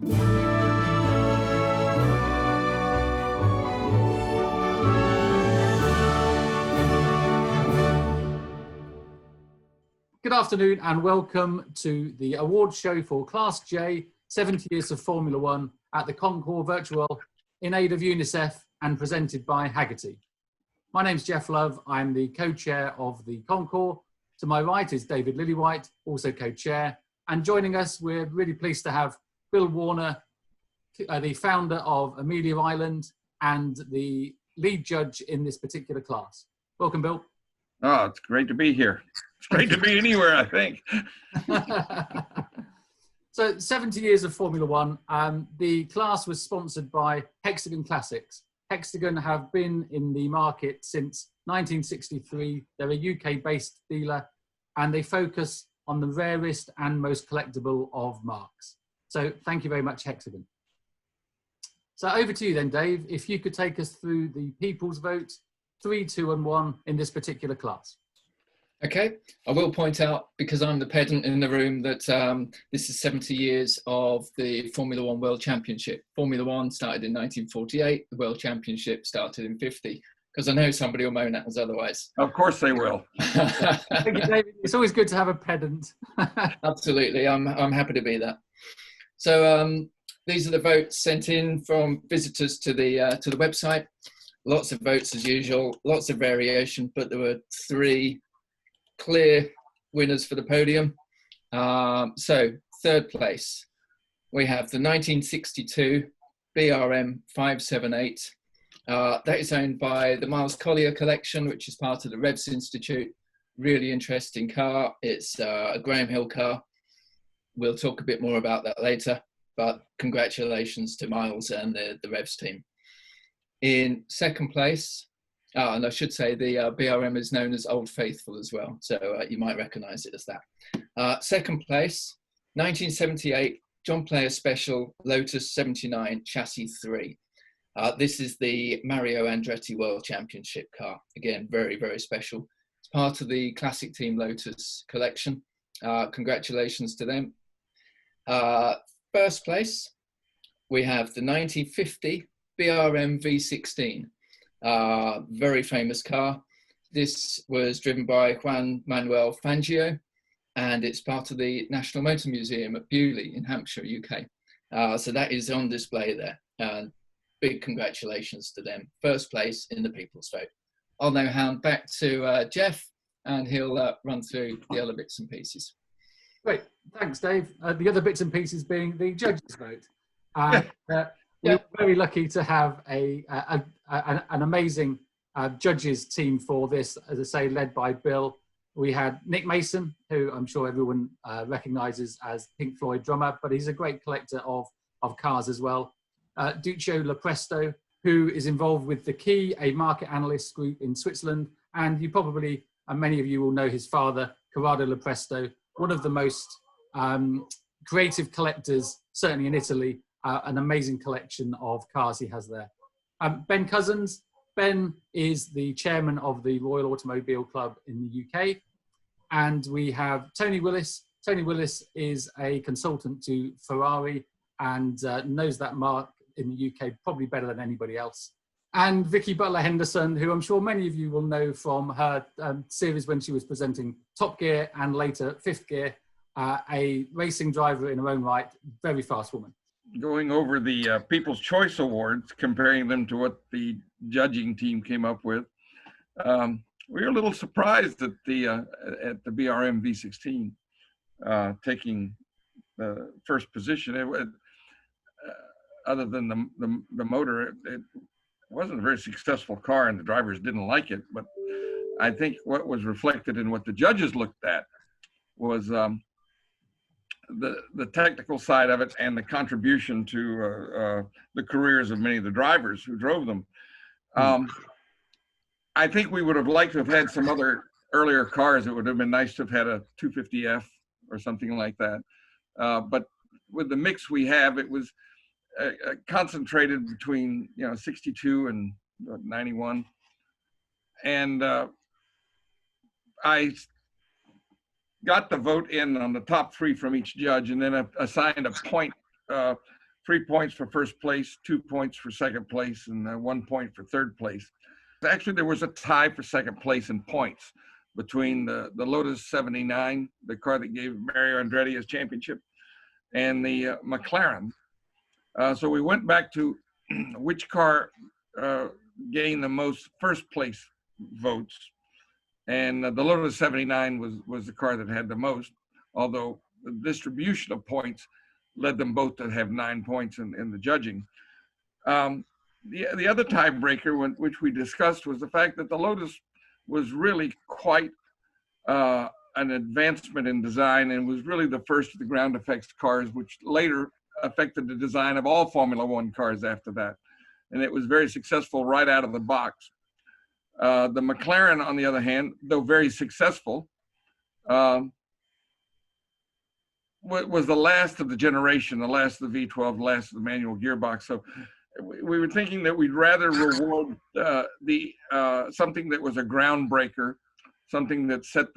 Good afternoon and welcome to the award show for Class J 70 Years of Formula One at the Concours Virtual in aid of UNICEF and presented by Haggerty. My name's Jeff Love. I'm the co-chair of the Concours. To my right is David Lillywhite, also co-chair. And joining us, we're really pleased to have Bill Warner, the founder of Amelia Island and the lead judge in this particular class. Welcome, Bill. Oh, it's great to be here. It's great to be anywhere, I think. So 70 years of Formula One. The class was sponsored by Hexagon Classics. Hexagon have been in the market since 1963. They're a UK-based dealer and they focus on the rarest and most collectible of marques. So thank you very much, Hexagon. So over to you then, Dave. If you could take us through the people's vote, 3, 2 and 1 in this particular class. Okay, I will point out, because I'm the pedant in the room, that this is 70 years of the Formula One World Championship. Formula One started in 1948, the World Championship started in 50, because I know somebody will moan at us otherwise. Of course they will. Thank you, David. It's always good to have a pedant. Absolutely, I'm happy to be that. So these are the votes sent in from visitors to the website. Lots of votes as usual, lots of variation, but there were 3 clear winners for the podium. So third place, we have the 1962 BRM 578. That is owned by the Miles Collier collection, which is part of the Revs Institute. Really interesting car. It's a Graham Hill car. We'll talk a bit more about that later, but congratulations to Miles and the Revs team. In second place, and I should say the BRM is known as Old Faithful as well, so you might recognise it as that. Second place, 1978 John Player Special Lotus 79 Chassis 3. This is the Mario Andretti World Championship car. Again, very, very special. It's part of the Classic Team Lotus collection. Congratulations to them. First place, we have the 1950 BRM V16. Very famous car. This was driven by Juan Manuel Fangio, and it's part of the National Motor Museum at Bewley in Hampshire, UK. So that is on display there. Big congratulations to them. First place in the people's vote. I'll now hand back to Jeff, and he'll run through the other bits and pieces. Great, thanks, Dave. The other bits and pieces being the judges' vote. We're very lucky to have an amazing judges team for this, as I say, led by Bill. We had Nick Mason, who I'm sure everyone recognises as Pink Floyd drummer, but he's a great collector of cars as well. Duccio Lopresto, who is involved with The Key, a market analyst group in Switzerland. And you probably, and many of you will know his father, Corrado Lopresto, one of the most creative collectors, certainly in Italy. An amazing collection of cars he has there. Ben Cousins. Ben is the chairman of the Royal Automobile Club in the UK. And we have Tony Willis. Tony Willis is a consultant to Ferrari and knows that marque in the UK probably better than anybody else. And Vicky Butler-Henderson, who I'm sure many of you will know from her series when she was presenting Top Gear and later Fifth Gear, a racing driver in her own right, very fast woman. Going over the People's Choice Awards, comparing them to what the judging team came up with, we were a little surprised at the BRM V16 taking the first position. Other than the motor, it wasn't a very successful car, and the drivers didn't like it. But I think what was reflected in what the judges looked at was the technical side of it and the contribution to the careers of many of the drivers who drove them. I think we would have liked to have had some other earlier cars. It would have been nice to have had a 250F or something like that. But with the mix we have, it was concentrated between 62 and 91. And I got the vote in on the top 3 from each judge, and then assigned a point 3 points for first place, 2 points for second place, and 1 point for third place. Actually, there was a tie for second place in points between the Lotus 79, the car that gave Mario Andretti his championship, and the McLaren. So we went back to which car gained the most first place votes, and the Lotus 79 was the car that had the most, although the distribution of points led them both to have 9 points in the judging. The other tiebreaker, which we discussed, was the fact that the Lotus was really quite an advancement in design and was really the first of the ground effects cars, which later affected the design of all Formula One cars after that. And it was very successful right out of the box. The McLaren, on the other hand, though very successful, was the last of the generation, the last of the V12, the last of the manual gearbox. So we were thinking that we'd rather reward something that was a groundbreaker, something that set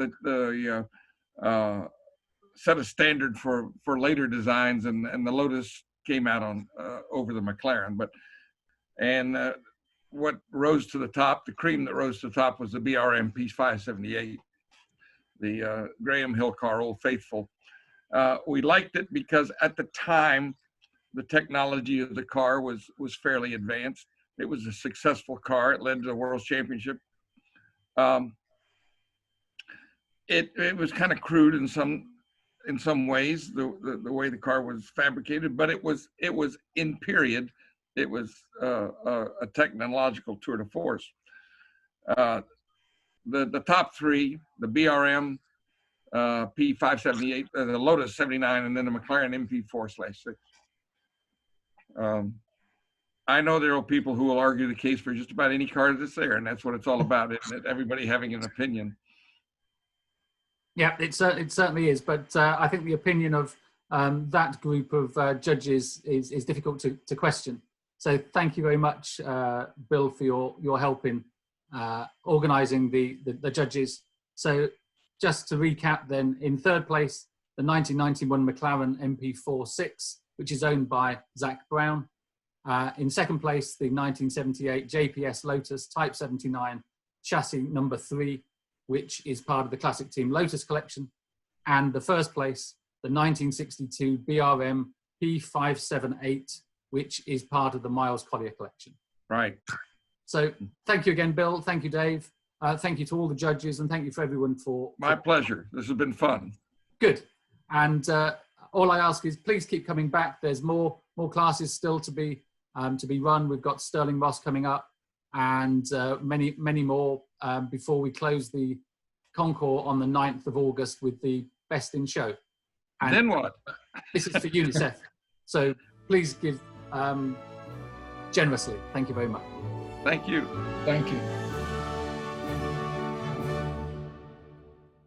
set a standard for later designs, and the Lotus came out on over the McLaren. And what rose to the top, the cream that rose to the top, was the BRM P578, the Graham Hill car, Old Faithful. We liked it because at the time, the technology of the car was fairly advanced. It was a successful car. It led to the World Championship. It was kind of crude in some ways, the way the car was fabricated, but it was in period. It was a technological tour de force. The top three, the BRM P578, the Lotus 79, and then the McLaren MP4/6. I know there are people who will argue the case for just about any car that's there, and that's what it's all about, isn't it? Everybody having an opinion. Yeah, it certainly is. But I think the opinion of that group of judges is difficult to question. So thank you very much, Bill, for your help in organising the judges. So just to recap then, in third place, the 1991 McLaren MP4/6, which is owned by Zach Brown. In second place, the 1978 JPS Lotus Type 79 chassis number 3, which is part of the Classic Team Lotus collection. And the first place, the 1962 BRM P578, which is part of the Miles Collier collection. Right. So thank you again, Bill. Thank you, Dave. Thank you to all the judges, and thank you for everyone for... My pleasure. This has been fun. Good. And all I ask is please keep coming back. There's more classes still to be run. We've got Sterling Moss coming up, and many more before we close the Concours on the 9th of August with the Best in Show. And then what? This is for UNICEF. So please give generously. Thank you very much. Thank you. Thank you.